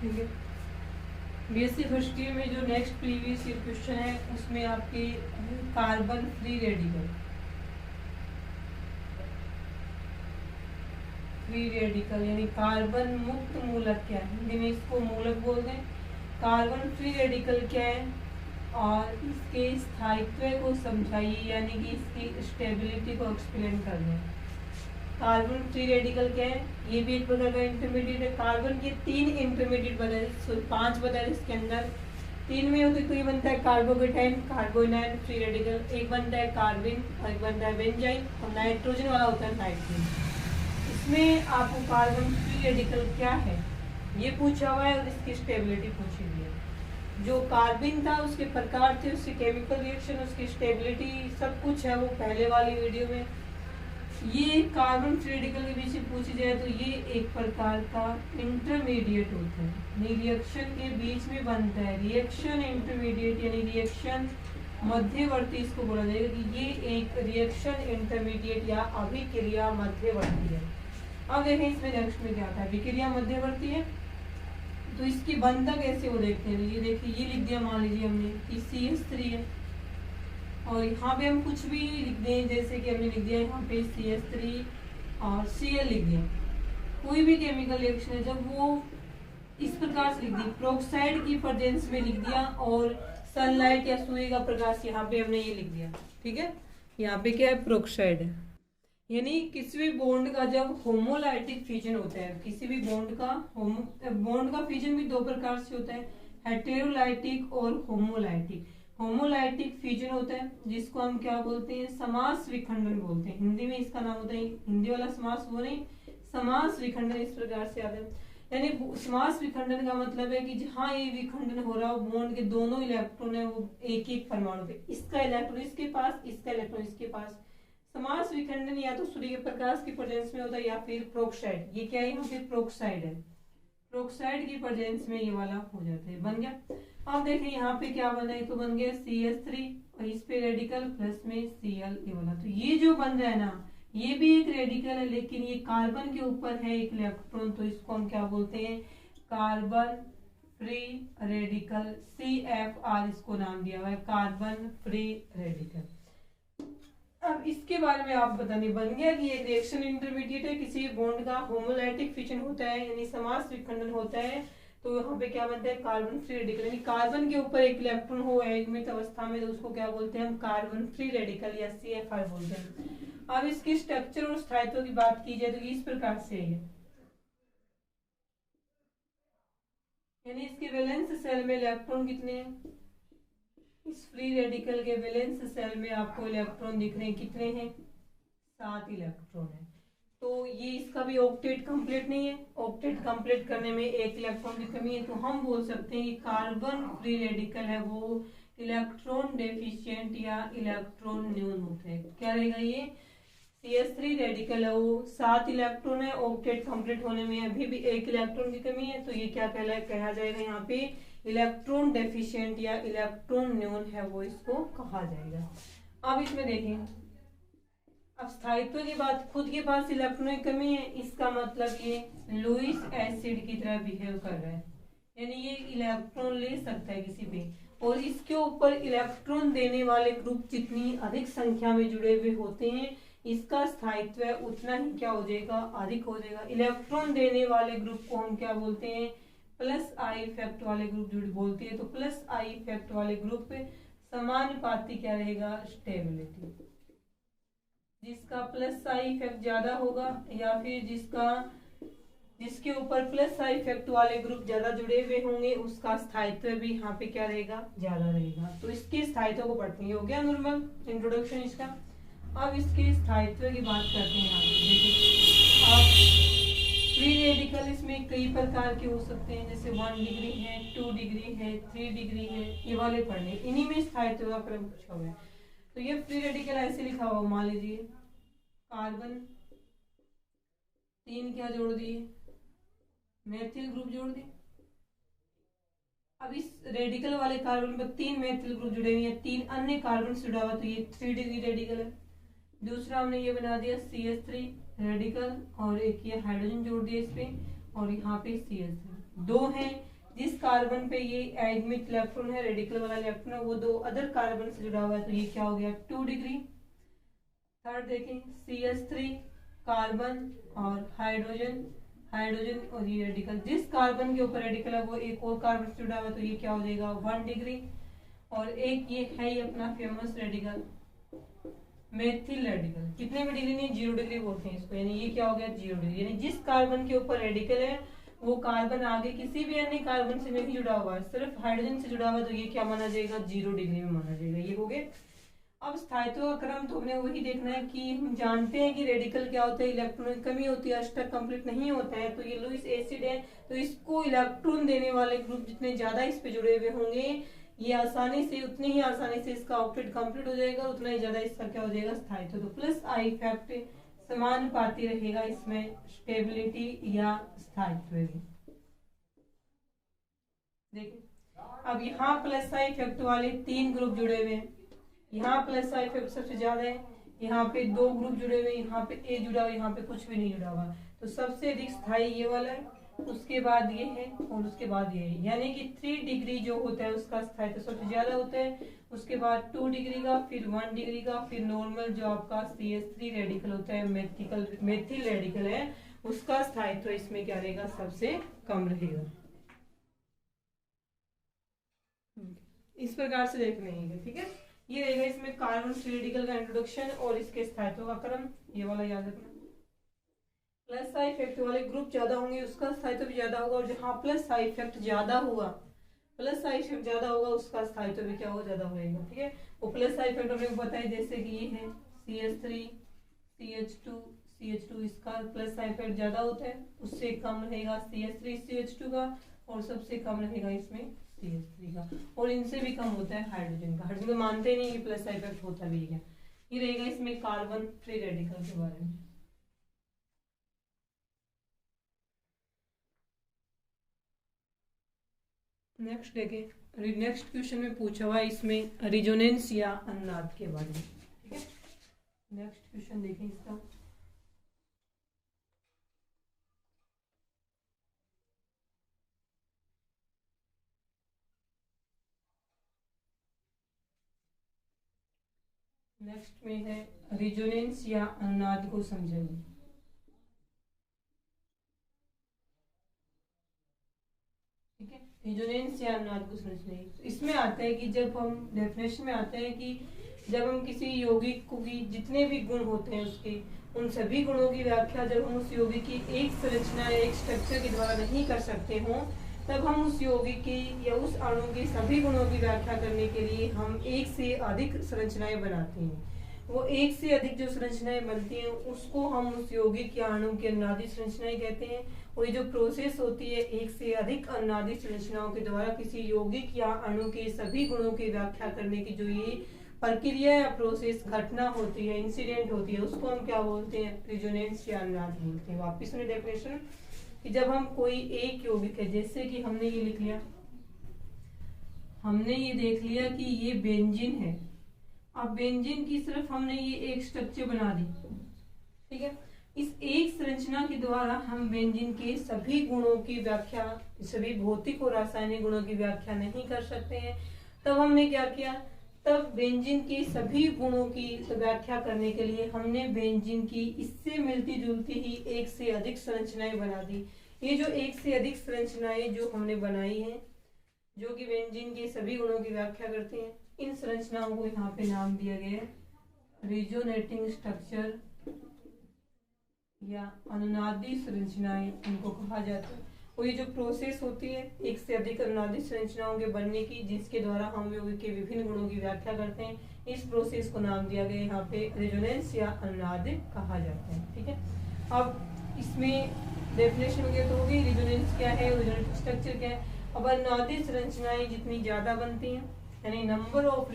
ठीक है। BSc first year में जो नेक्स्ट प्रीवियस ईयर क्वेश्चन है उसमें आपके कार्बन फ्री रेडिकल, यानी कार्बन मुक्त मूलक क्या है, हिंदी में इसको मूलक बोलते हैं। कार्बन फ्री रेडिकल क्या है और इसके स्थायित्व को समझाइए, यानी कि इसकी स्टेबिलिटी को एक्सप्लेन कर दें। कार्बन फ्री रेडिकल क्या है, ये भी एक प्रकार का इंटरमीडिएट है। कार्बन के 3 इंटरमीडिएट बताए, 5 बताए इसके अंदर। 3 में होते तो ये बनता है कार्बोकेटाइन, कार्बोनाइन फ्री रेडिकल, एक बनता है कार्बिन और एक बनता है बेंजाइन, और नाइट्रोजन वाला होता है नाइट्रोजन। इसमें आपको कार्बन फ्री रेडिकल क्या है ये पूछा हुआ है और इसकी स्टेबिलिटी पूछी हुई है। जो कार्बिन था उसके प्रकार थे, उसके केमिकल रिएक्शन, उसकी स्टेबिलिटी सब कुछ है वो पहले वाली वीडियो में। ये कार्बन फ्री रेडिकल के बीच में पूछी जाए तो ये एक प्रकार का इंटरमीडिएट होता है, रिएक्शन के बीच में बनता है। रिएक्शन इंटरमीडिएट यानी रिएक्शन मध्यवर्ती इसको बोला जाएगा कि ये एक रिएक्शन इंटरमीडिएट या अभिक्रिया मध्यवर्ती है। अब देखें इसमें नेक्स्ट में क्या आता है, अभिक्रिया मध्यवर्ती है तो इसकी बनता कैसे वो देखते हैं। ये देखिए ये लिख दिया, मान लीजिए हमने कि CH3 है और यहाँ पे हम कुछ भी लिख दें, जैसे कि हमने लिख दिया यहाँ पे CH3 और Cl लिख दिया। कोई भी केमिकल रिएक्शन है जब वो इस प्रकार से लिख दी, प्रोक्साइड की प्रेजेंस में लिख दिया और सनलाइट या सूर्य का प्रकाश, यहाँ पे हमने ये लिख दिया। ठीक है, यहाँ पे क्या है, प्रोक्साइड है। यानी किसी भी बॉन्ड का जब होमोलाइटिक फ्यूजन होता है, किसी भी बॉन्ड का फ्यूजन भी 2 प्रकार से होता है, हेटेरोलाइटिक और होमोलाइटिक। होमोलाइटिक फ्यूजन होता है जिसको हम क्या बोलते हैं, समास विखंडन बोलते हैं। हिंदी में इसका नाम होता है, हिंदी वाला समास वो नहीं, समास विखंडन इस प्रकार से आता है। यानी समास विखंडन का मतलब है कि जहाँ ये विखंडन हो रहा हो, बॉन्ड के दोनों इलेक्ट्रॉन है वो एक एक परमाणु पे, इसका इलेक्ट्रॉन इसके पास, इसका इलेक्ट्रॉन इसके पास। समास विखंडन या तो सूर्य के प्रकाश की प्रेजेंस में होता है या फिर प्रोक्साइड, ये क्या है यहाँ पे प्रोक्साइड है, प्रोक्साइड की प्रेजेंस में ये वाला हो जाता है। बन गया। अब देखें यहाँ पे क्या बना है, तो बन गया CH3 और इस पे रेडिकल प्लस में Cl ये वाला। तो ये जो बन रहा है ना, ये भी एक रेडिकल है लेकिन ये कार्बन के ऊपर है एक इलेक्ट्रॉन, तो इसको हम क्या बोलते हैं, कार्बन फ्री रेडिकल, CFR इसको नाम दिया हुआ है, कार्बन फ्री रेडिकल। अब इसके बारे में आप बताने, बन गया कि ये रिएक्शन इंटरमीडिएट है, किसी बॉन्ड का होमोलाइटिक फिशन होता है यानी समास विखंडन होता है, तो यहाँ पे क्या बनता है, कार्बन फ्री रेडिकल। यानी कार्बन के ऊपर एक इलेक्ट्रॉन हो एकमित अवस्था में तो उसको क्या बोलते हैं हम, कार्बन फ्री रेडिकल या CFR बोलते हैं। अब इसकी स्ट्रक्चर और स्थायित्व की बात की जाए तो इस प्रकार से है, यानी इसके वैलेंस सेल में इलेक्ट्रॉन कितने हैं, इस फ्री रेडिकल के वैलेंस सेल में आपको इलेक्ट्रॉन दिख रहे हैं, कितने हैं, 7 इलेक्ट्रॉन है। तो ये इसका भी ऑक्टेट कंप्लीट नहीं है, ऑक्टेट कंप्लीट करने में एक इलेक्ट्रॉन की कमी है, तो हम बोल सकते हैं कि कार्बन फ्री रेडिकल है वो इलेक्ट्रॉन डेफिशिएंट या इलेक्ट्रॉन न्यून होता है। क्या रहेगा ये, CH3 रेडिकल है वो 7 इलेक्ट्रॉन है, ऑक्टेट कंप्लीट होने में अभी भी एक इलेक्ट्रॉन की कमी है, तो ये क्या कहा जाएगा यहाँ पे, इलेक्ट्रॉन डेफिशिएंट या इलेक्ट्रॉन न्यून है वो इसको कहा जाएगा। अब इसमें देखें, अब स्थायित्व की बात, खुद के पास इलेक्ट्रॉन की कमी है, इसका मतलब ये लुईस एसिड की तरह बिहेव कर रहा है, यानी ये इलेक्ट्रॉन ले सकता है किसी भी, और इसके ऊपर इलेक्ट्रॉन देने वाले ग्रुप जितनी अधिक संख्या में जुड़े हुए होते हैं इसका स्थायित्व उतना ही क्या हो जाएगा, अधिक हो जाएगा। इलेक्ट्रॉन देने वाले ग्रुप को हम क्या बोलते हैं, प्लस आई इफेक्ट वाले ग्रुप जो बोलते हैं, तो प्लस आई इफेक्ट वाले ग्रुप समानुपाती क्या रहेगा, स्टेबिलिटी। जिसका प्लस आई इफेक्ट ज्यादा होगा या फिर जिसके ऊपर प्लस आई इफेक्ट वाले ग्रुप ज्यादा जुड़े हुए होंगे उसका स्थायित्व भी यहाँ पे क्या रहेगा, ज्यादा रहेगा। तो इसके स्थायित्व को पढ़ते हैं, हो गया नॉर्मल इंट्रोडक्शन इसका। अब इसके स्थायित्व की बात करते हैं। यहाँ देखिए आप फ्री रेडिकल इसमें कई प्रकार के हो सकते हैं, जैसे 1 डिग्री है, 2 डिग्री है, 3 डिग्री है, ये वाले पढ़ने, इन्हीं में स्थायित्व का क्रम पूछा हुआ है। तो ये फ्री रेडिकल ऐसे लिखा हुआ, मान लीजिए कार्बन 3 क्या जोड़ दिए, मेथिल ग्रुप जोड़ दिए। अब इस रेडिकल वाले कार्बन पर 3 मेथिल ग्रुप जुड़े हुए हैं, 3 अन्य कार्बन से जुड़ा हुआ, तो ये 3 डिग्री रेडिकल है। दूसरा हमने ये बना दिया CH3 रेडिकल और एक ये हाइड्रोजन जोड़ दिया इस पे और यहाँ पे CH3, दो हैं, जिस कार्बन पे ये एडमिट इलेक्ट्रॉन है, रेडिकल वाला इलेक्ट्रॉन है, वो दो अदर कार्बन से जुड़ा हुआ है, तो ये क्या हो गया 2 डिग्री। थर्ड देखें CH3 कार्बन और हाइड्रोजन, हाइड्रोजन और ये रेडिकल, जिस कार्बन के ऊपर रेडिकल है वो एक और कार्बन से जुड़ा हुआ है, तो ये क्या हो जाएगा 1 डिग्री। और एक ये है ही अपना फेमस रेडिकल मेथिल रेडिकल, कितने में डिग्री नहीं 0 डिग्री बोलते हैं इसको, यानी ये क्या हो गया 0 डिग्री। यानी जिस कार्बन के ऊपर रेडिकल है वो कार्बन आगे किसी भी अन्य कार्बन से नहीं जुड़ा हुआ है, सिर्फ हाइड्रोजन से जुड़ा हुआ है, तो ये क्या माना जाएगा 0 डिग्री में माना जाएगा। ये हो गए। अब स्थायित्व का क्रम तो हमने वही देखना है कि हम जानते हैं कि रेडिकल क्या होता है, इलेक्ट्रॉन की कमी होती है, अष्टक कंप्लीट नहीं होता है। तो ये लुईस एसिड है, तो इसको इलेक्ट्रॉन देने वाले ग्रुप जितने ज्यादा इस पे जुड़े हुए होंगे, ये आसानी से उतनी ही आसानी से इसका ऑक्टेट कंप्लीट हो जाएगा, उतना ही ज्यादा इसका क्या हो जाएगा स्थायित्व। तो प्लस आई इफेक्ट समानुपाती रहेगा इसमें स्टेबिलिटी या स्थायित्व भी। देखिए अब यहाँ प्लस आई इफेक्ट वाले 3 ग्रुप जुड़े हुए हैं, यहाँ प्लस आई इफेक्ट सबसे ज्यादा है, यहाँ पे 2 ग्रुप जुड़े हुए, यहाँ पे ए जुड़ा हुआ, यहाँ पे कुछ भी नहीं जुड़ा हुआ, तो सबसे अधिक स्थायी ये वाला है, उसके बाद ये है और उसके बाद ये है। यानी कि 3 डिग्री जो होता है उसका स्थायित्व सबसे ज्यादा होता है, उसके बाद 2 डिग्री का, फिर 1 डिग्री का, फिर नॉर्मल जो आपका CH3 रेडिकल होता है, मेथिल रेडिकल है, उसका स्थायित्व इसमें क्या रहेगा सबसे कम रहेगा। इस प्रकार से देख लेंगे, ठीक है। ये रहेगा इसमें कार्बन फ्री रेडिकल का इंट्रोडक्शन और इसके स्थायित्व का क्रम, ये वाला याद रखना। प्लस साइड इफेक्ट वाले ग्रुप ज्यादा होंगे उसका स्थायित्व भी ज्यादा होगा, और जहाँ प्लस साइड इफेक्ट ज्यादा हुआ, प्लस साइड इफेक्ट ज्यादा होगा उसका स्थायित्व भी क्या हो ज्यादा होगा, ठीक है। वो प्लस साइड इफेक्ट हमने बताया, जैसे कि ये है CH3 CH2 इसका प्लस साइड इफेक्ट ज्यादा होता है, उससे कम रहेगा CH3 CH2 का, और सबसे कम रहेगा इसमें CH3 का, और इनसे भी कम होता है हाइड्रोजन का। हाइड्रोजन तो मानते नहीं कि प्लस साइड इफेक्ट होता भी है। ये रहेगा इसमें कार्बन फ्री रेडिकल के बारे में। नेक्स्ट देखें, नेक्स्ट क्वेश्चन में पूछा हुआ है इसमें रिजोनेंस या अनुनाद के बारे में, ठीक है। नेक्स्ट क्वेश्चन देखें इसका। नेक्स्ट में है रिजोनेंस या अनुनाद को समझाइए, ठीक है। रिजोनेंस या अनुनाद को समझने इसमें आता है कि जब हम डेफिनेशन में आते हैं कि जब हम किसी यौगिक को की जितने भी गुण होते हैं उसके, उन सभी गुणों की व्याख्या जब हम उस यौगिक की एक संरचना या एक स्ट्रक्चर के द्वारा नहीं कर सकते हों, तब हम उस यौगिक की या उस अणु के सभी गुणों की व्याख्या करने के लिए हम एक से अधिक संरचनाएं बनाते हैं। वो एक से अधिक जो संरचनाएं बनती हैं उसको हम उस यौगिक या अणु की अनुनादी संरचनाएं कहते हैं। और ये जो प्रोसेस होती है एक से अधिक अनुनादी संरचनाओं के द्वारा किसी यौगिक या अणु के सभी गुणों की व्याख्या करने की जो ये प्रक्रिया या प्रोसेस घटना होती है, इंसिडेंट होती है, उसको हम क्या बोलते हैं, रिजोनेंस या अनुनाद बोलते हैं। वापिस सुनिए डेफिनेशन कि जब हम कोई एक यौगिक है, जैसे कि हमने ये लिख लिया, हमने ये देख लिया कि ये बेंजीन है, अब बेंजीन की सिर्फ हमने ये एक स्ट्रक्चर बना दी, ठीक है। इस एक संरचना के द्वारा हम बेंजीन के सभी गुणों की व्याख्या, सभी भौतिक और रासायनिक गुणों की व्याख्या नहीं कर सकते हैं। तब हमने क्या किया, तब बेंजीन के सभी गुणों की व्याख्या करने के लिए हमने बेंजीन की इससे मिलती जुलती ही एक से अधिक संरचनाएं बना दी। ये जो एक से अधिक संरचनाएं जो हमने बनाई हैं, जो कि बेंजीन के सभी गुणों की व्याख्या करते हैं, इन संरचनाओं को यहाँ पे नाम दिया गया है रिजोनेटिंग स्ट्रक्चर या अनुनादी संरचनाएं इनको कहा जाता है। और ये जो प्रोसेस होती है एक से अधिक अनुनादी संरचनाओं के बनने की, जिसके द्वारा हम यौगिक के विभिन्न गुणों की व्याख्या करते हैं, इस प्रोसेस को नाम दिया गया यहाँ पे रिजोनेंस या अनुनाद कहा जाता है, ठीक है। अब इसमें डेफिनेशन वगैरह तो होगी, रिजोनेंस क्या है, रिजोनेटिंग स्ट्रक्चर क्या है। अब अनुनादी संरचनाएं जितनी ज्यादा बनती हैं, यानी नंबर ऑफ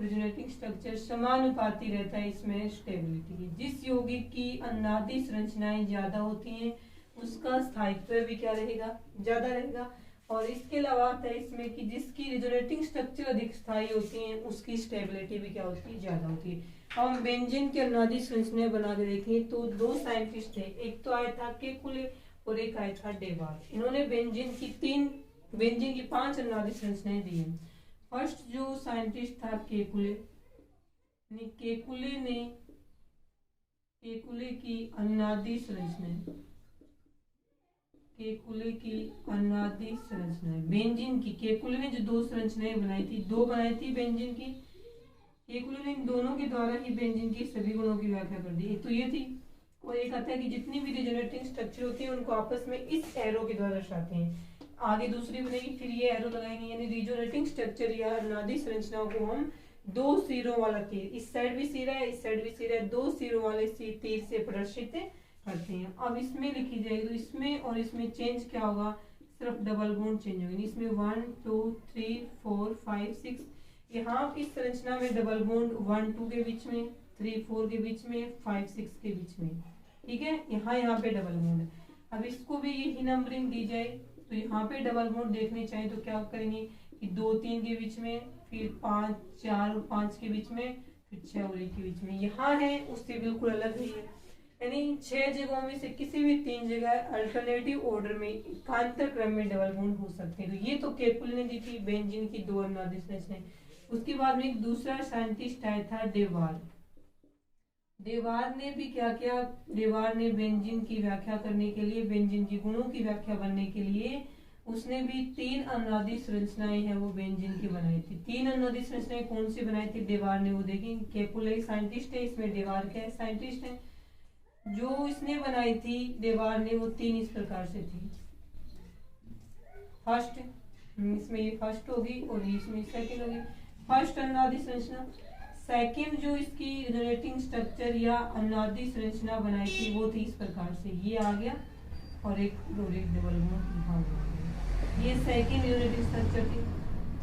रिजोनेटिंग स्ट्रक्चर समानुपाती रहता है इसमें स्टेबिलिटी की। जिस यौगिक की अनुनादी संरचनाएं ज्यादा होती हैं उसका स्थायित्व भी क्या रहेगा, ज्यादा रहेगा। और इसके अलावा आता है इसमें कि जिसकी रिजोनेटिंग स्ट्रक्चर अधिक स्थायी होती हैं उसकी स्टेबिलिटी भी क्या होती है, ज्यादा होती है। हम बेंजीन की अनुनादी संरचनाएं बना के देखें तो 2 साइंटिस्ट थे, एक तो आया था केकुले और एक आया था डेवार। इन्होंने बेंजीन की 5 अनुनादी संरचनाएं दी हैं। फर्स्ट जो साइंटिस्ट था केकुले, केकुले की अनुनादी संरचनाएं बेंजीन की, केकुले ने जो 2 संरचनाएं बनाई थी बेंजीन की। केकुले ने इन दोनों के द्वारा ही बेंजीन की सभी गुणों की व्याख्या कर दी। एक तो ये थी, और एक आता है कि जितनी भी रिजोनेटिंग स्ट्रक्चर होती है उनको आपस में इस एरो के द्वारा दर्शाते हैं। आगे दूसरी बनेगी, फिर ये एरो लगाएंगे, यानी रिजोनेटिंग स्ट्रक्चर या अनुनादी संरचनाओं को हम 2 सिरों वाला तीर, इस साइड भी सिरा है, इस साइड भी सिरा है, 2 सिरों वाले तीर से प्रदर्शित करते हैं। अब इसमें लिखी जाएगी, तो इसमें और इसमें चेंज क्या होगा, सिर्फ डबल बॉन्ड चेंज होगी। इसमें 1 2 3 4 5 6, यहाँ इस संरचना में डबल बॉन्ड 1 2 के बीच में, 3 4 के बीच में, 5 6 के बीच में, ठीक है। यहाँ पे डबल बॉन्ड है। अब इसको भी यही नंबरिंग दी जाए, तो यहाँ पे डबल बॉन्ड देखने चाहिए तो क्या करेंगे कि 2 3 के बीच में, फिर 5 4 और 5 के बीच में, फिर 6 और 1 के बीच में। यहाँ है उससे बिल्कुल अलग ही है, यानी 6 जगहों में से किसी भी 3 जगह अल्टरनेटिव ऑर्डर में एकांतर क्रम में डबल बॉन्ड हो सकते हैं। तो ये तो केकुले ने दी थी बेंजीन की 2 अनुनादी संरचनाएं। उसके बाद में एक दूसरा साइंटिस्ट आया था डेवार। डेवार ने भी क्या किया, डेवार ने बेंजीन की व्याख्या करने के लिए, बेंजीन की गुणों की व्याख्या करने के लिए उसने भी 3 अनुनादी संरचनाएं हैं वो बेंजीन की बनाई थी। 3 अनुनादी संरचनाएं कौन सी बनाई थी डेवार ने, वो देखें। केकुले साइंटिस्ट है, इसमें डेवार क्या साइंटिस्ट है। जो इसने बनाई थी डेवार ने, वो 3 इस प्रकार से थी। फर्स्ट, इसमें ये फर्स्ट होगी और इसमें सेकंड होगी। फर्स्ट अनुनादी संरचना। सेकंड जो इसकी रिजोनेटिंग स्ट्रक्चर या अनुनादी संरचना बनाई थी वो थी इस प्रकार से, ये आ गया और एक डबल बॉन्ड, ये सेकंड रिजोनेटिंग स्ट्रक्चर थी।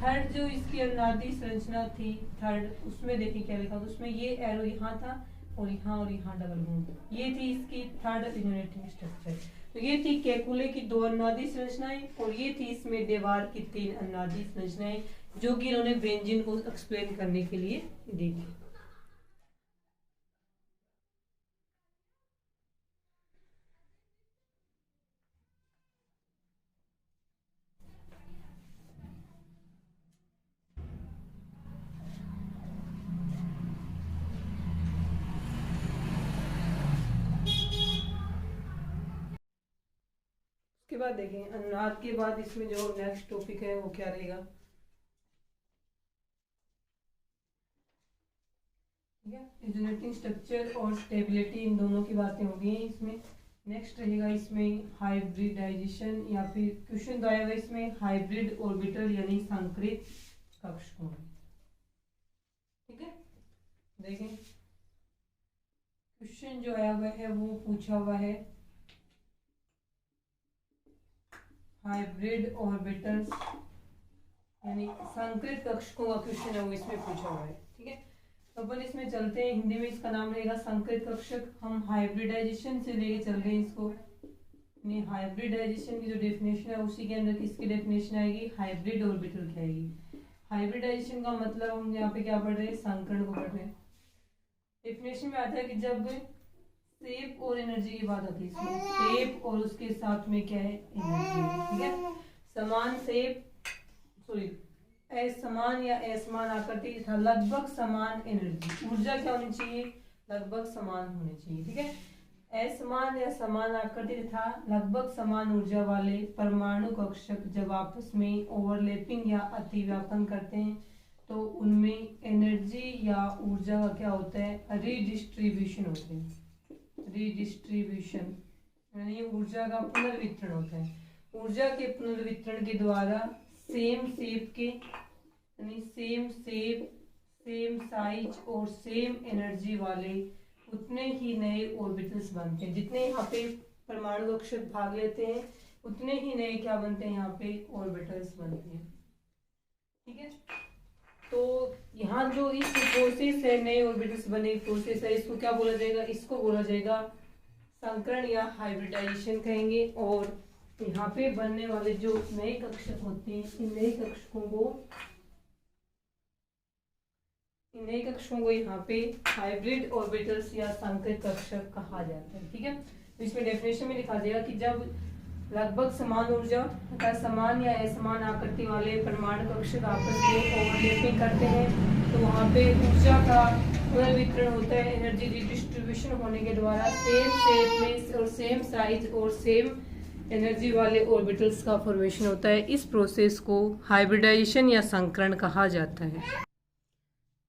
थर्ड जो इसकी अनुनादी संरचना थी, थर्ड, उसमें देखिए क्या लिखा था, उसमें ये एरो यहाँ था और यहाँ डबल बॉन्ड, ये थी इसकी थर्ड रिजोनेटिंग स्ट्रक्चर। तो ये थी केकुले की 2 अनुनादी संरचनाएं और ये थी इसमें डेवार की 3 अनुनादी संरचनाएं, जो कि इन्होंने बेंजीन को एक्सप्लेन करने के लिए दी थी। उसके बाद देखें अनुनाद के बाद इसमें जो नेक्स्ट टॉपिक है वो क्या रहेगा, ठीक है। रिजोनेटिंग स्ट्रक्चर और स्टेबिलिटी, इन दोनों की बातें हो गई हैं। इसमें नेक्स्ट रहेगा इसमें हाइब्रिडाइजेशन, या फिर क्वेश्चन तो आएगा इसमें हाइब्रिड ऑर्बिटल यानी संकरित कक्षकोण, ठीक है। देखें क्वेश्चन जो आया हुआ है वो पूछा हुआ है हाइब्रिड ऑर्बिटल्स यानी संकरित कक्षकों का क्वेश्चन है वो इसमें पूछा हुआ है, ठीक है। तो अपन इसमें चलते हैं, हिंदी में इसका नाम रहेगा संकरित कक्षक। हम हाइब्रिडाइजेशन से लेके चल रहे हैं इसको। हाइब्रिडाइजेशन की जो डेफिनेशन है उसी के अंदर किसकी डेफिनेशन आएगी, हाइब्रिड ऑर्बिटल की आएगी। हाइब्रिडाइजेशन का मतलब हम यहाँ पे क्या पढ़ रहे हैं, संकरण को पढ़ रहे हैं। डेफिनेशन में आता है कि जब शेप और एनर्जी की बात आती है, शेप और उसके साथ में क्या है, एनर्जी, ठीक है। समान शेप, सॉरी असमान या असमान आकृति तथा लगभग समान एनर्जी, ऊर्जा क्या होनी चाहिए, लगभग समान होनी चाहिए, ठीक है। असमान या समान आकृति तथा लगभग समान ऊर्जा वाले परमाणु कक्षक जब आपस में ओवरलैपिंग या अतिव्यापन करते हैं तो उनमें एनर्जी या ऊर्जा का क्या होता है, रीडिस्ट्रीब्यूशन होता है। रीडिस्ट्रीब्यूशन यानी ऊर्जा का पुनर्वितरण होता है। ऊर्जा के पुनर्वितरण के द्वारा सेम शेप के यानी सेम शेप, सेम साइज और सेम एनर्जी वाले उतने ही नए ऑर्बिटल्स बनते हैं। जितने यहाँ पे परमाणु कक्षक भाग लेते हैं उतने ही नए क्या बनते हैं, यहाँ पे ऑर्बिटल्स बनते हैं, ठीक है। तो यहाँ जो इस प्रोसेस है, नए ऑर्बिटल्स बने प्रोसेस है, इसको क्या बोला जाएगा, इसको बोला जाएगा संकरण या हाइब्रिडाइजेशन कहेंगे। और यहाँ पे बनने वाले जो नए कक्षक होते हैं, इन नए कक्षकों को यहाँ पे हाइब्रिड ऑर्बिटल्स या संकरित कक्षक कहा जाता है, ठीक है। तो इसमें डेफिनेशन में लिखा दिया कि जब लगभग समान ऊर्जा तथा समान या असमान आकृति वाले परमाणु कक्षक आपस में ओवरलैपिंग करते हैं, तो वहाँ पे ऊर्जा का पुनर्वितरण होता है एनर्जी रिडिस्ट्रीब्यूशन होने के द्वारा सेम शेप में और सेम साइज और सेम एनर्जी वाले ऑर्बिटल्स का फॉर्मेशन होता है। इस प्रोसेस को हाइब्रिडाइजेशन या संकरण कहा जाता है।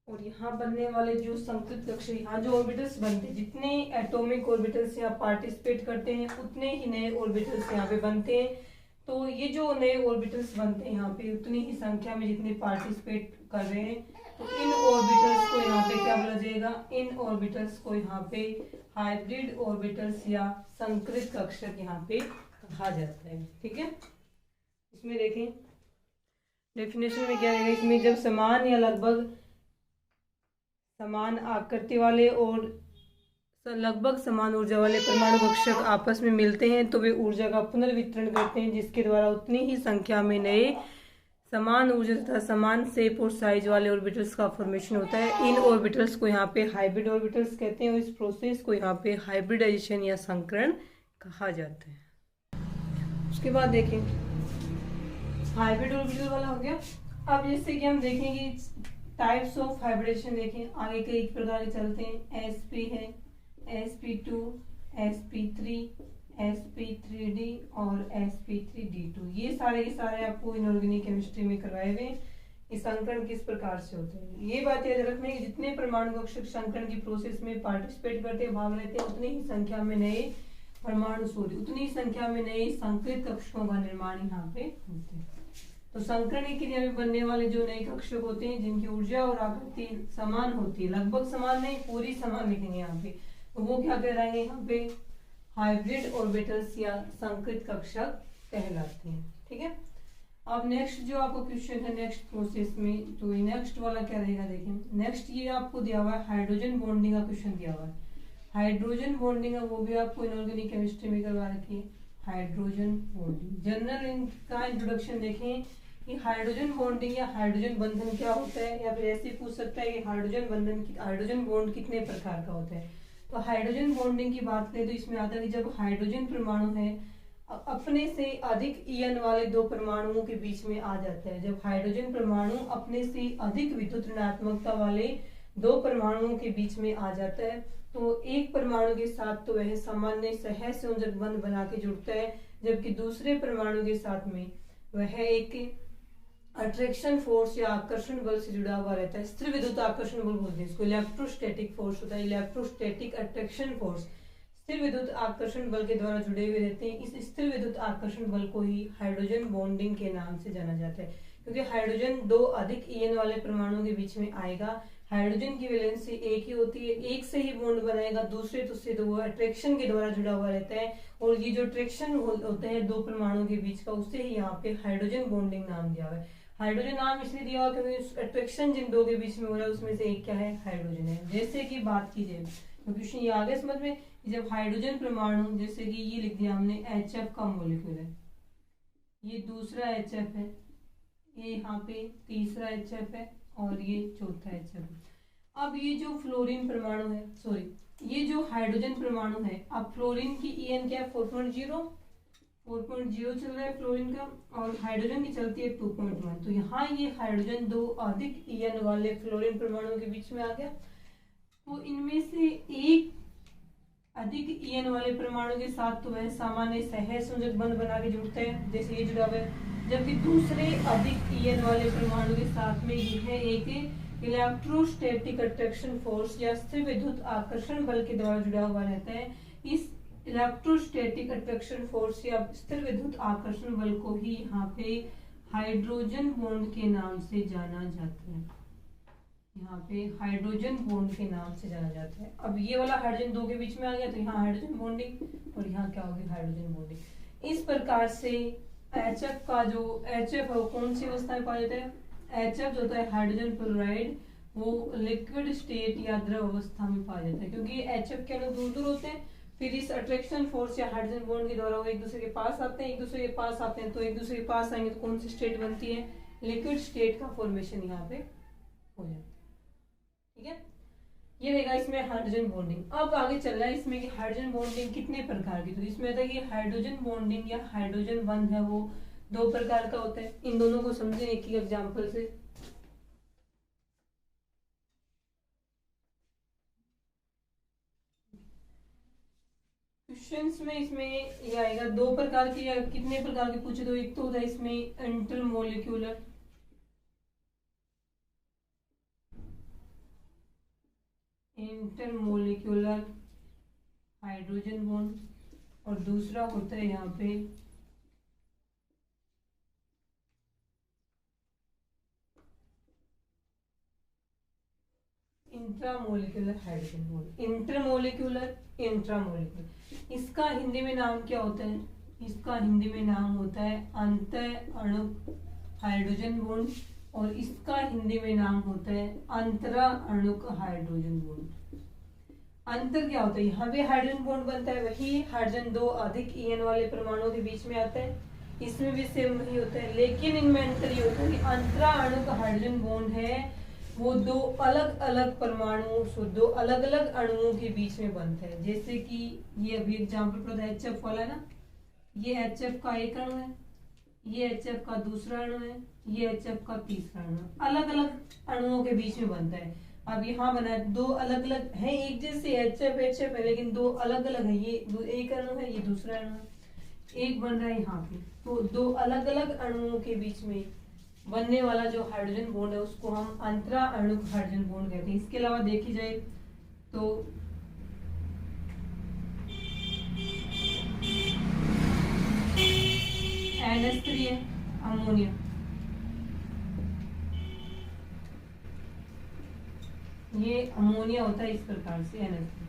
और यहाँ बनने वाले जो संकृत कक्षक, यहाँ जो ऑर्बिटल्स बनते हैं, जितने एटॉमिक ऑर्बिटल्स यहाँ पार्टिसिपेट करते हैं उतने ही नए ऑर्बिटल्स यहाँ पे बनते हैं। तो ये जो नए ऑर्बिटल्स बनते हैं यहाँ पे उतनी ही संख्या में जितने पार्टिसिपेट कर रहे हैं, तो इन ऑर्बिटल्स को यहाँ पे क्या बोला जाएगा, इन ऑर्बिटल्स को यहाँ पे हाइब्रिड ऑर्बिटल्स या संकृत कक्षक यहाँ पे कहा जाता है। ठीक है, इसमें देखें डेफिनेशन में क्या है, इसमें जब समान या लगभग समान आकृति वाले और लगभग समान ऊर्जा वाले परमाणु कक्षक आपस में मिलते हैं तो वे ऊर्जा का पुनर्वितरण करते हैं, जिसके द्वारा उतनी ही संख्या में नए समान ऊर्जा तथा समान शेप और साइज वाले ऑर्बिटल्स का फॉर्मेशन होता है। इन ऑर्बिटल्स को यहाँ पे हाइब्रिड ऑर्बिटल्स कहते हैं और इस प्रोसेस को यहाँ पे हाइब्रिडाइजेशन या संकरण कहा जाता है। उसके बाद देखें हाइब्रिड ऑर्बिटल वाला हो गया। अब जैसे कि हम देखेंगे टाइप्स ऑफ हाइब्रिडेशन, देखें आगे कई प्रकार के चलते हैं। sp है, sp2, sp3, sp3d और sp3d2, ये सारे के सारे आपको इनऑर्गेनिक केमिस्ट्री में करवाए हुए हैं। इस संकरण किस प्रकार से होते हैं, ये बात याद रखना है कि जितने परमाणु कक्षक संकरण की प्रोसेस में पार्टिसिपेट करते हैं, भाग लेते हैं, उतनी ही संख्या में नए परमाणु सूर्य उतनी ही संख्या में नए संकृत कक्षकों का निर्माण यहाँ पे होते हैं। तो संकरण की क्रिया में बनने वाले जो नए कक्षक होते हैं जिनकी ऊर्जा और आकृति समान होती है, लगभग समान नहीं पूरी समान लिखेंगे यहाँ पे, तो वो क्या कहलाएंगे यहाँ पे हाइब्रिड ऑर्बिटल्स या संकृत कक्षक कहलाते हैं। ठीक है, अब नेक्स्ट जो आपको क्वेश्चन है नेक्स्ट प्रोसेस में, तो नेक्स्ट वाला क्या रहेगा, देखें नेक्स्ट ये आपको दिया हुआ है हाइड्रोजन बॉन्डिंग का क्वेश्चन दिया हुआ है। हाइड्रोजन बॉन्डिंग है वो भी आपको इनऑर्गेनिक केमिस्ट्री में करवा रखी है। हाइड्रोजन बॉन्डिंग जनरल इनका इंट्रोडक्शन देखें कि हाइड्रोजन बॉन्डिंग या हाइड्रोजन बंधन क्या होता है, या फिर ऐसे पूछ सकता है कि हाइड्रोजन बॉन्ड कितने प्रकार का होता है। तो हाइड्रोजन बॉन्डिंग की बात करें तो इसमें आता है कि जब हाइड्रोजन परमाणु है अपने से अधिक ईएन वाले दो परमाणुओं के बीच में आ जाता है, जब हाइड्रोजन परमाणु अपने से अधिक विद्युत ऋणात्मकता वाले दो परमाणुओं के बीच में आ जाता है, तो एक परमाणु के साथ तो वह सामान्य सहसंयोजक बंध बना के जुड़ता है, जबकि दूसरे परमाणु के साथ में वह एक अट्रैक्शन फोर्स या आकर्षण बल से जुड़ा हुआ रहता है। स्थिर विद्युत आकर्षण बल बोलते हैं इसको, इलेक्ट्रोस्टैटिक फोर्स होता है, इलेक्ट्रोस्टैटिक अट्रैक्शन फोर्स स्थिर विद्युत आकर्षण बल के द्वारा जुड़े हुए रहते हैं। इस स्थिर विद्युत आकर्षण बल को ही हाइड्रोजन बॉन्डिंग के नाम से जाना जाता है, क्योंकि हाइड्रोजन दो अधिक ईएन वाले परमाणुओं के बीच में आएगा, हाइड्रोजन की वैलेंसी एक ही होती है, एक से ही बॉन्ड बनाएगा, दूसरे तो से वो अट्रैक्शन के द्वारा जुड़ा हुआ रहता है, और ये जो अट्रैक्शन होता है दो परमाणुओं के बीच का, उससे ही यहाँ पे हाइड्रोजन बॉन्डिंग नाम दिया हुआ है। हाइड्रोजन नाम इसलिए दिया हुआ क्योंकि अट्रैक्शन जिन दो के बीच में हो रहा है उसमें से एक क्या है, हाइड्रोजन है। जैसे कि बात की जाए तो क्वेश्चन ये आगे समझ में, जब हाइड्रोजन परमाणु, जैसे कि ये लिख दिया हमने HF का मॉलिक्यूल है, ये दूसरा HF है, ये यहाँ पे तीसरा HF है और ये चौथा HF है। अब ये जो फ्लोरीन परमाणु है, सॉरी ये जो हाइड्रोजन परमाणु है, अब फ्लोरीन की EN क्या है 4.0 चल रहा है फ्लोरीन का, और हाइड्रोजन की चलती है 2.1। तो यहाँ ये हाइड्रोजन दो अधिक EN वाले फ्लोरीन परमाणुओं के बीच में आ गया, तो इनमें से एक अधिक EN वाले परमाणु के साथ तो वह सामान्य सहसंयोजक बंध बना के जुड़ता है, जैसे ये जुड़ा हुआ है, जबकि दूसरे अधिक EN वाले परमाणु के साथ में यह एक इलेक्ट्रोस्टैटिक अट्रैक्शन फोर्स या स्थिर विद्युत आकर्षण बल के द्वारा जुड़ा हुआ रहता है। इस इलेक्ट्रोस्टैटिक अट्रैक्शन फोर्स या स्थिर विद्युत आकर्षण बल को ही यहाँ पे हाइड्रोजन बॉन्ड के नाम से जाना जाता है, यहाँ पे हाइड्रोजन बॉन्ड के नाम से जाना जाता है। अब ये वाला हाइड्रोजन दो के बीच में आ गया, तो यहाँ हाइड्रोजन बॉन्डिंग और यहाँ क्या होगी हाइड्रोजन बॉन्डिंग। इस प्रकार से HF का जो HF है वो कौन सी अवस्था में पाया जाता है, HF जो होता है हाइड्रोजन क्लोराइड, वो लिक्विड स्टेट या द्रव अवस्था में पाया जाता है, क्योंकि HF के अणु दूर दूर होते हैं, फिर इस अट्रैक्शन फोर्स या हाइड्रोजन बॉन्ड के द्वारा वो एक दूसरे के पास आते हैं, तो एक दूसरे के पास आएंगे तो कौन सी स्टेट बनती है, लिक्विड स्टेट का फॉर्मेशन यहाँ पे हो जाता है। ठीक है, ये रहेगा इसमें हाइड्रोजन बॉन्डिंग। अब आगे चल रहा है इसमें कि हाइड्रोजन बॉन्डिंग कितने प्रकार की, तो इसमें आता है कि हाइड्रोजन बॉन्डिंग या हाइड्रोजन बंध है वो 2 प्रकार का होता है। इन दोनों को समझें एक ही एग्जांपल से। क्वेश्चंस में इसमें ये आएगा 2 प्रकार के या कितने प्रकार के पूछे, तो एक तो होता है इसमें इंटरमोलिक्यूलर हाइड्रोजन बॉन्ड, और दूसरा होता है यहाँ पे इंट्रामोलिकुलर हाइड्रोजन बॉन्ड। इंट्रामोलिकुलर इसका हिंदी में नाम क्या होता है, इसका हिंदी में नाम होता है अंतर अणुक हाइड्रोजन बॉन्ड, और इसका हिंदी में नाम होता है अंतरा अणुक हाइड्रोजन बॉन्ड। अंतर क्या होता है, यहाँ पे हाइड्रोजन बॉन्ड बनता है, वही हाइड्रोजन 2 अधिक ईएन वाले परमाणुओं के बीच में आता है, इसमें भी सेम वही होता है, लेकिन इनमें अंतर ये होता है कि अंतरा अणुक हाइड्रोजन बॉन्ड है वो 2 अलग अलग परमाणुओं से 2 अलग अलग अणुओं के बीच में बनता है। जैसे कि ये अभी एग्जाम्पल पर HF वाला है ना, ये HF का एक अणु है, ये HF का दूसरा अणु है, ये HF का तीसरा अणु है, अलग अलग अणुओं के बीच में बनता है। अब यहाँ बना है 2 अलग अलग है, एक जैसे HF है लेकिन 2 अलग अलग है, ये एक अणु है, ये दूसरा अणु है, एक बन रहा है यहाँ पे, तो 2 अलग अलग अणुओं के बीच में बनने वाला जो हाइड्रोजन बॉन्ड है उसको हम अंतरा अणुक हाइड्रोजन बॉन्ड कहते हैं। इसके अलावा देखी जाए तो NH3 है अमोनिया, ये अमोनिया होता है इस प्रकार से NH3।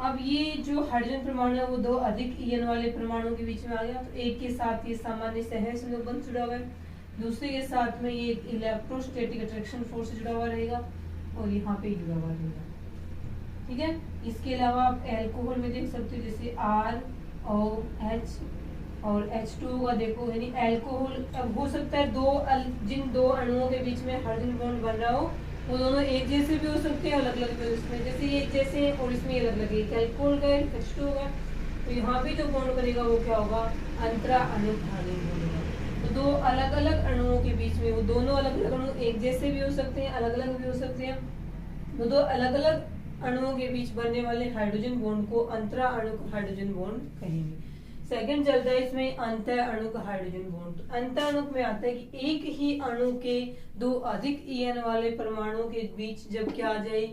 अब ये जो हाइड्रोजन परमाणु है वो 2 अधिक ईएन वाले परमाणुओं के बीच में आ गया, तो एक के साथ ये सामान्य सह संयोजन जुड़ा हुआ है, दूसरे के साथ में ये इलेक्ट्रोस्टैटिक अट्रैक्शन फोर्स से जुड़ा हुआ रहेगा, और यहाँ पे जुड़ा हुआ रहेगा। ठीक है, इसके अलावा आप एल्कोहल में देख सकते हो जैसे ROH और H2O का देखो, यानी एल्कोहल अब हो सकता है जिन 2 अणुओं के बीच में हाइड्रोजन बॉन्ड बन रहा हो वो दोनों एक जैसे भी हो सकते हैं, अलग अलग भी हो सकते हैं, जैसे ये एक जैसे हैं और इसमें अलग अलग है, एल्कोहल का H2O का, तो यहाँ पे जो बॉन्ड बनेगा वो क्या होगा, अंतरा अणुक हाइड्रोजन बॉन्ड होगा। तो 2 अलग अलग अणुओं के बीच में, वो दोनों अलग अलग अणु एक जैसे भी हो सकते हैं, अलग अलग भी हो सकते हैं, तो 2 अलग अलग अणुओं के बीच बनने वाले हाइड्रोजन बॉन्ड को अंतरा अणुक हाइड्रोजन बॉन्ड कहेंगे। सेकंड चलता है इसमें अंतर अणुक हाइड्रोजन बॉन्ड। तो अंतर अणुक में आता है कि एक ही अणु के 2 अधिक ईएन वाले परमाणुओं के बीच जब क्या आ जाए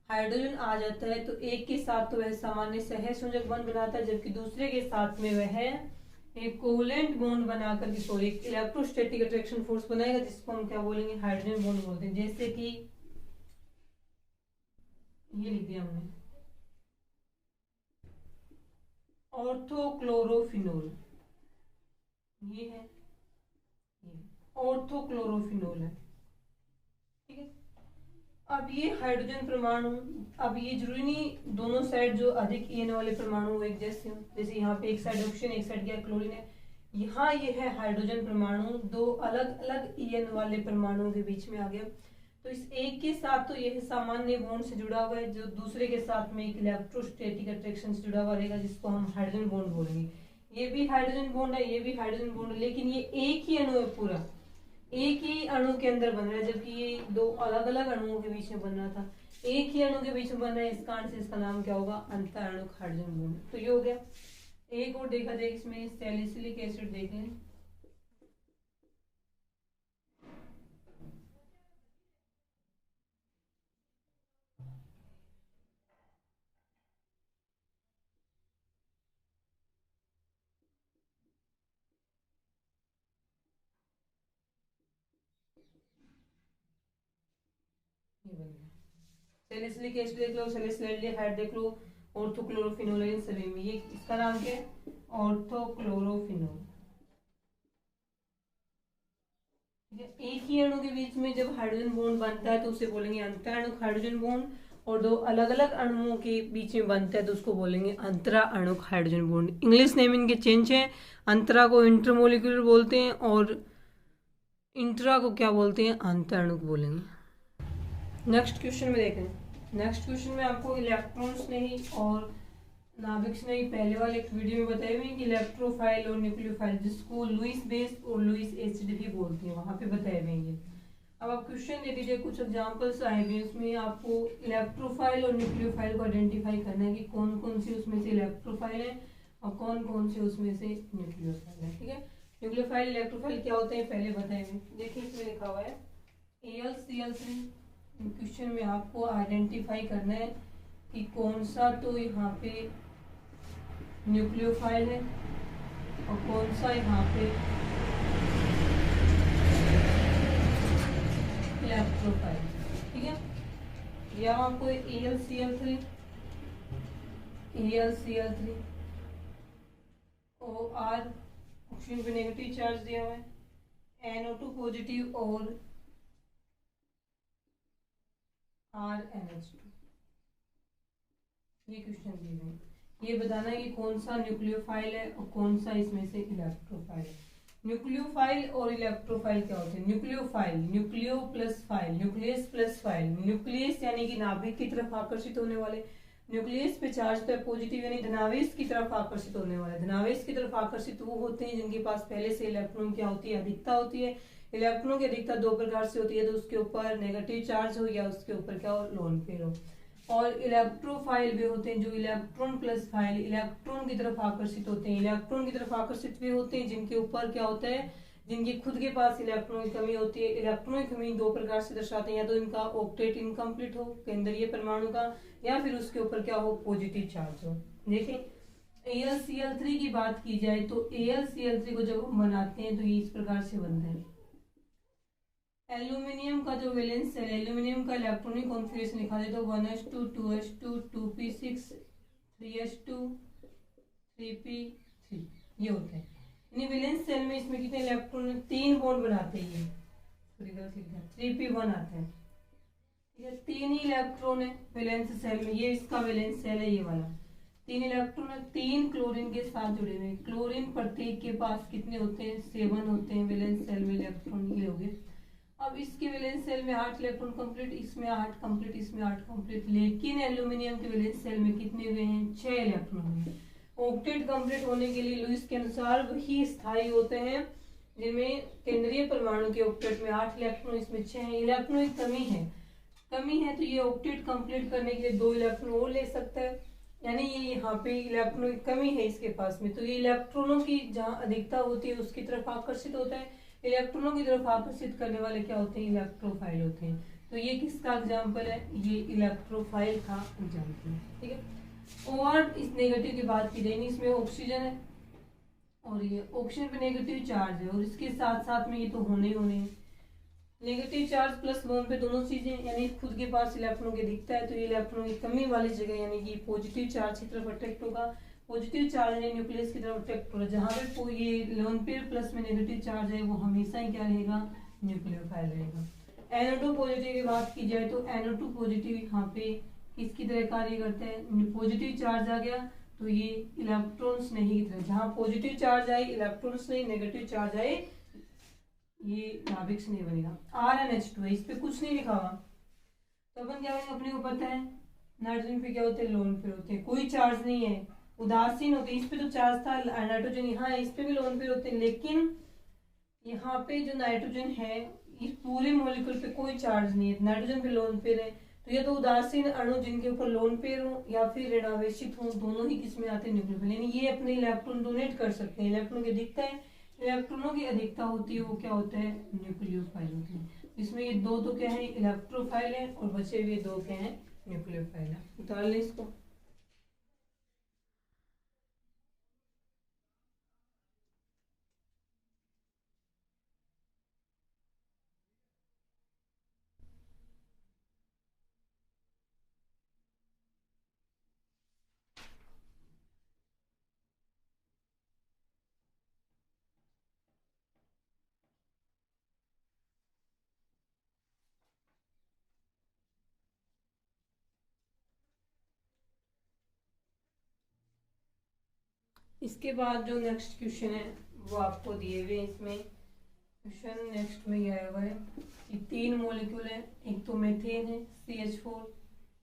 हाइड्रोजन आ जाता है, तो एक के साथ तो वह सामान्य सहसंयोजक बॉन्ड बनाता है, जबकि दूसरे के साथ में वह एक कोवेलेंट बॉन्ड बनाकर के सॉरी इलेक्ट्रोस्टैटिक अट्रैक्शन फोर्स बनाएगा, जिसको हम क्या बोलेंगे, हाइड्रोजन बॉन्ड बोलते हैं। जैसे कि ये लिख दिया हमने ऑर्थोक्लोरोफिनोल, ये है ऑर्थोक्लोरोफिनोल है। ठीक है, अब ये हाइड्रोजन परमाणु, अब ये जरूरी नहीं दोनों साइड जो अधिक ईएन वाले परमाणु एक जैसे हो, जैसे यहाँ पे एक साइड ऑक्सीजन एक साइड क्या क्लोरीन है, यहाँ ये है हाइड्रोजन परमाणु 2 अलग अलग ईएन वाले परमाणुओं के बीच में आ गया, तो इस एक के साथ तो यह सामान्य बॉन्ड से जुड़ा हुआ है, जो दूसरे के साथ में एक इलेक्ट्रोस्टैटिक अट्रैक्शन से जुड़ा हुआ रहेगा, जिसको हम हाइड्रोजन बॉन्ड बोलेंगे। ये भी हाइड्रोजन बॉन्ड है, ये भी हाइड्रोजन बॉन्ड है, लेकिन ये एक ही अणु है, पूरा एक ही अणु के अंदर बन रहा है, जबकि ये 2 अलग अलग अणुओं के बीच में बन रहा था, एक ही अणु के बीच में बन रहा है, इस कारण से इसका नाम क्या होगा, अंतर अणुक हाइड्रोजन बॉन्ड। तो ये हो गया। एक और देखा जाए इसमें सैलिसिलिक एसिड देख लें, सैलिसिलिक एसिड देख लो, सैलिसिलाइड देख लो, ऑर्थोक्लोरोफिनोल, इन सभी में ये इसका नाम क्या है, ऑर्थोक्लोरोफिनोल। एक ही अणु के बीच में जब हाइड्रोजन बॉन्ड बनता है तो उसे बोलेंगे अंतर अणुक हाइड्रोजन बॉन्ड, और 2 अलग अलग अणुओं के बीच में बनता है तो उसको बोलेंगे अंतरा अणुक हाइड्रोजन बॉन्ड। इंग्लिश नेम इनके चेंज है, अंतरा को इंटरमोलिकुलर बोलते हैं और इंट्रा को क्या बोलते हैं, अंतर अणुक बोलेंगे। नेक्स्ट क्वेश्चन में देखें, नेक्स्ट क्वेश्चन में आपको इलेक्ट्रॉन्स नहीं और नाभिक्स नहीं पहले वाले एक वीडियो में बताए हुए हैं कि इलेक्ट्रोफाइल और न्यूक्लियोफाइल, जिसको लुईस बेस और लुईस एसिड भी बोलते हैं, वहां पे बताए हुए हैं। अब आप क्वेश्चन दे दीजिए, कुछ एग्जांपल्स आए हुए हैं, उसमें आपको इलेक्ट्रोफाइल और न्यूक्लियोफाइल को आइडेंटिफाई करना है कि कौन कौन सी उसमें से इलेक्ट्रोफाइल है और कौन कौन से उसमें से न्यूक्लियोफाइल है। ठीक है, न्यूक्लियोफाइल इलेक्ट्रोफाइल क्या होते हैं पहले बताए हुए। देखिए इसमें लिखा हुआ है AlCl3। क्वेश्चन में आपको आइडेंटिफाई करना है कि कौन सा तो यहाँ पे न्यूक्लियोफाइल है और कौन सा यहाँ पे इलेक्ट्रोफाइल। ठीक है, यहाँ आपको AlCl3 OR ऑक्सीजन पे नेगेटिव चार्ज दिया हुआ है, NO2 पॉजिटिव और RNH2। ये क्वेश्चन दिए हुए हैं, ये बताना है कि कौन सा न्यूक्लियोफाइल है और कौन सा इसमें से इलेक्ट्रोफाइल है। न्यूक्लियोफाइल और इलेक्ट्रोफाइल क्या होते हैं। Nucleophile, nucleo plus file, nucleus plus file. Nucleus यानी कि नाभिक की तरफ आकर्षित होने वाले, न्यूक्लियस पे चार्ज तो पॉजिटिव यानी धनावेश की तरफ आकर्षित होने वाले। धनावेश की तरफ आकर्षित वो होते हैं जिनके पास पहले से इलेक्ट्रॉन क्या होती है, अधिकता होती है। इलेक्ट्रॉनों की अधिकता दो प्रकार से होती है, तो उसके ऊपर नेगेटिव चार्ज हो या उसके ऊपर क्या हो, लोन पेयर हो। और इलेक्ट्रोफाइल भी होते हैं जो इलेक्ट्रॉन प्लस फाइल, इलेक्ट्रॉन की तरफ आकर्षित होते हैं। इलेक्ट्रॉन की तरफ आकर्षित भी होते हैं जिनके ऊपर क्या होता है, जिनकी खुद के पास इलेक्ट्रॉन की कमी होती है। इलेक्ट्रॉन की कमी दो प्रकार से दर्शाते हैं, या तो इनका ऑक्टेट इनकम्प्लीट हो केंद्रीय परमाणु का, या फिर उसके ऊपर क्या हो, पॉजिटिव चार्ज हो। देखिए AlCl3 की बात की जाए तो AlCl3 को जब हम बनाते हैं तो ये इस प्रकार से बनता है। एल्यूमिनियम का जो वैलेंस है, एल्यूमिनियम का इलेक्ट्रॉनिक कॉन्फ़िगरेशन लिखा जाए तो 1s2 2s2 2p6 3s2 3p3 ये होता है। यानी वैलेंस सेल में इसमें कितने इलेक्ट्रॉन, 3 बॉन्ड बनाते हैं, 3p1 आता है। ठीक है, 3 ही इलेक्ट्रॉन है वैलेंस सेल में, ये इसका वैलेंस सेल है ये वाला। 3 इलेक्ट्रॉन है, 3 क्लोरीन के साथ जुड़े हुए। क्लोरीन प्रत्येक के पास कितने होते हैं, 7 होते हैं वैलेंस सेल में इलेक्ट्रॉन, ये हो गए। अब इसके वैलेंस सेल में 8 इलेक्ट्रॉन कंप्लीट, इसमें 8 कंप्लीट, इसमें 8 कंप्लीट। लेकिन एल्यूमिनियम के वैलेंस सेल में कितने हुए हैं, 6 इलेक्ट्रॉन हुए। ऑक्टेट कंप्लीट होने के लिए लुईस के अनुसार वही स्थायी होते हैं जिनमें केंद्रीय परमाणु के ऑक्टेट में 8 इलेक्ट्रॉन, इसमें 6 है। इलेक्ट्रॉन की कमी है तो ये ऑक्टेट कंप्लीट करने के लिए 2 इलेक्ट्रॉन और ले सकता है, यानी ये यहाँ पे इलेक्ट्रॉन की कमी है इसके पास में, तो ये इलेक्ट्रॉनों की जहाँ अधिकता होती है उसकी तरफ आकर्षित होता है। इलेक्ट्रॉनों की तरफ आकर्षित करने वाले क्या होते हैं, इलेक्ट्रोफाइल होते हैं। तो ये किसका एग्जाम्पल है, ये इलेक्ट्रोफाइल का एग्जाम्पल है। ठीक है, और इस नेगेटिव की बात की जाए, इसमें ऑक्सीजन है और ये ऑक्सीजन पे नेगेटिव चार्ज है और इसके साथ साथ में ये तो होने ही होने हैं। नेगेटिव चार्ज प्लस लोन पे दोनों चीजें, यानी खुद के पास इलेक्ट्रॉन की दिखता है तो ये इलेक्ट्रॉन की कमी वाली जगह यानी कि पॉजिटिव चार्ज की तरफ अट्रैक्ट होगा। पॉजिटिव चार्ज है न्यूक्लियस की तरफ अट्रैक्ट होगा। जहां पे कोई ये लोन पेयर प्लस में नेगेटिव चार्ज है वो हमेशा ही क्या रहेगा, न्यूक्लियोफाइल रहेगा। NO2 पॉजिटिव की बात की जाए तो NO2 पॉजिटिव यहाँ पे किसकी तरह कार्य करते हैं, पॉजिटिव चार्ज आ गया तो ये इलेक्ट्रॉन्स नहीं की तरह, जहां पॉजिटिव चार्ज आए इलेक्ट्रॉन्स नहीं, नेगेटिव चार्ज आए ये नाभिक से नहीं बनेगा। RNH2 है, इस पे कुछ नहीं लिखा हुआ तो अपन क्या करेंगे, अपने को पता है नाइट्रोजन पे क्या होते हैं, लोन पेयर होते हैं, कोई चार्ज नहीं है, उदासीन होते हैं। इस पे तो चार्ज था, नाइट्रोजन यहाँ है, इस पे भी लोन पेयर होते हैं, लेकिन यहाँ पे जो नाइट्रोजन है इस पूरे मॉलिक्यूल पे कोई चार्ज नहीं है, नाइट्रोजन पे लोन पेयर है। तो ये तो उदासीन अणु जिनके ऊपर लोन पेयर हो या फिर ऋणावेशित हो, दोनों ही किसमें आते हैं, न्यूक्लियोफाइल। यानी ये अपने इलेक्ट्रॉन डोनेट कर सकते हैं। इलेक्ट्रॉन की दिखता है, इलेक्ट्रॉनों की अधिकता होती है वो क्या होता है, न्यूक्लियोफाइल होते हैं। इसमें ये दो तो क्या है, इलेक्ट्रोफाइल है और बचे हुए दो क्या है, न्यूक्लियोफाइल है। उतार लें इसको। इसके बाद जो नेक्स्ट क्वेश्चन है वो आपको दिए हुए हैं। इसमें क्वेश्चन नेक्स्ट में यह हुआ है कि 3 मॉलिक्यूल है, एक तो मेथेन है CH4,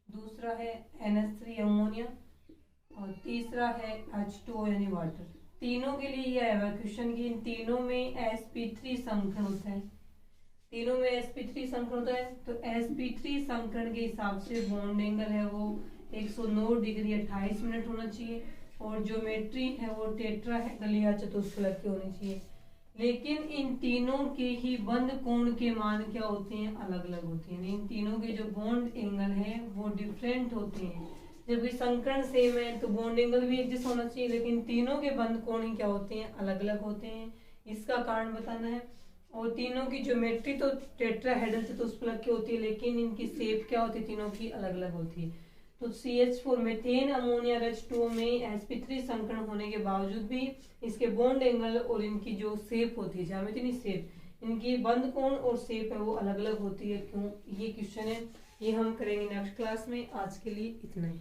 दूसरा है NH3 अमोनिया, और तीसरा है H2O यानी वाटर। तीनों के लिए ये आया क्वेश्चन की इन तीनों में sp3 संकरण होता है, तीनों में sp3 संकरण होता है। तो sp3 संकरण के हिसाब से बॉन्ड एंगल है वो 109 डिग्री 28 मिनट होना चाहिए, और ज्योमेट्री है वो टेट्राहेड्रल या चतुष्फलक की होनी चाहिए। लेकिन इन तीनों के ही बंध कोण के मान क्या होते हैं, अलग अलग होते हैं। इन तीनों के जो बॉन्ड एंगल है वो डिफरेंट होते हैं। जबकि संकरण सेम है तो बॉन्ड एंगल भी एक जैसा होना चाहिए, लेकिन तीनों के बंध कोण क्या होते हैं, अलग अलग होते हैं। इसका कारण बताना है। और तीनों की ज्योमेट्री तो टेट्राहेड्रल चतुष्फलक की होती है, लेकिन इनकी शेप क्या होती है, तीनों की अलग अलग होती है। तो CH4 मेथेन अमोनिया H2O में sp3 संकरण होने के बावजूद भी इसके बॉन्ड एंगल और इनकी जो शेप होती है, ज्यामिति नहीं शेप, इनकी बंध कोण और शेप है वो अलग अलग होती है। क्यों, ये क्वेश्चन है, ये हम करेंगे नेक्स्ट क्लास में। आज के लिए इतना ही।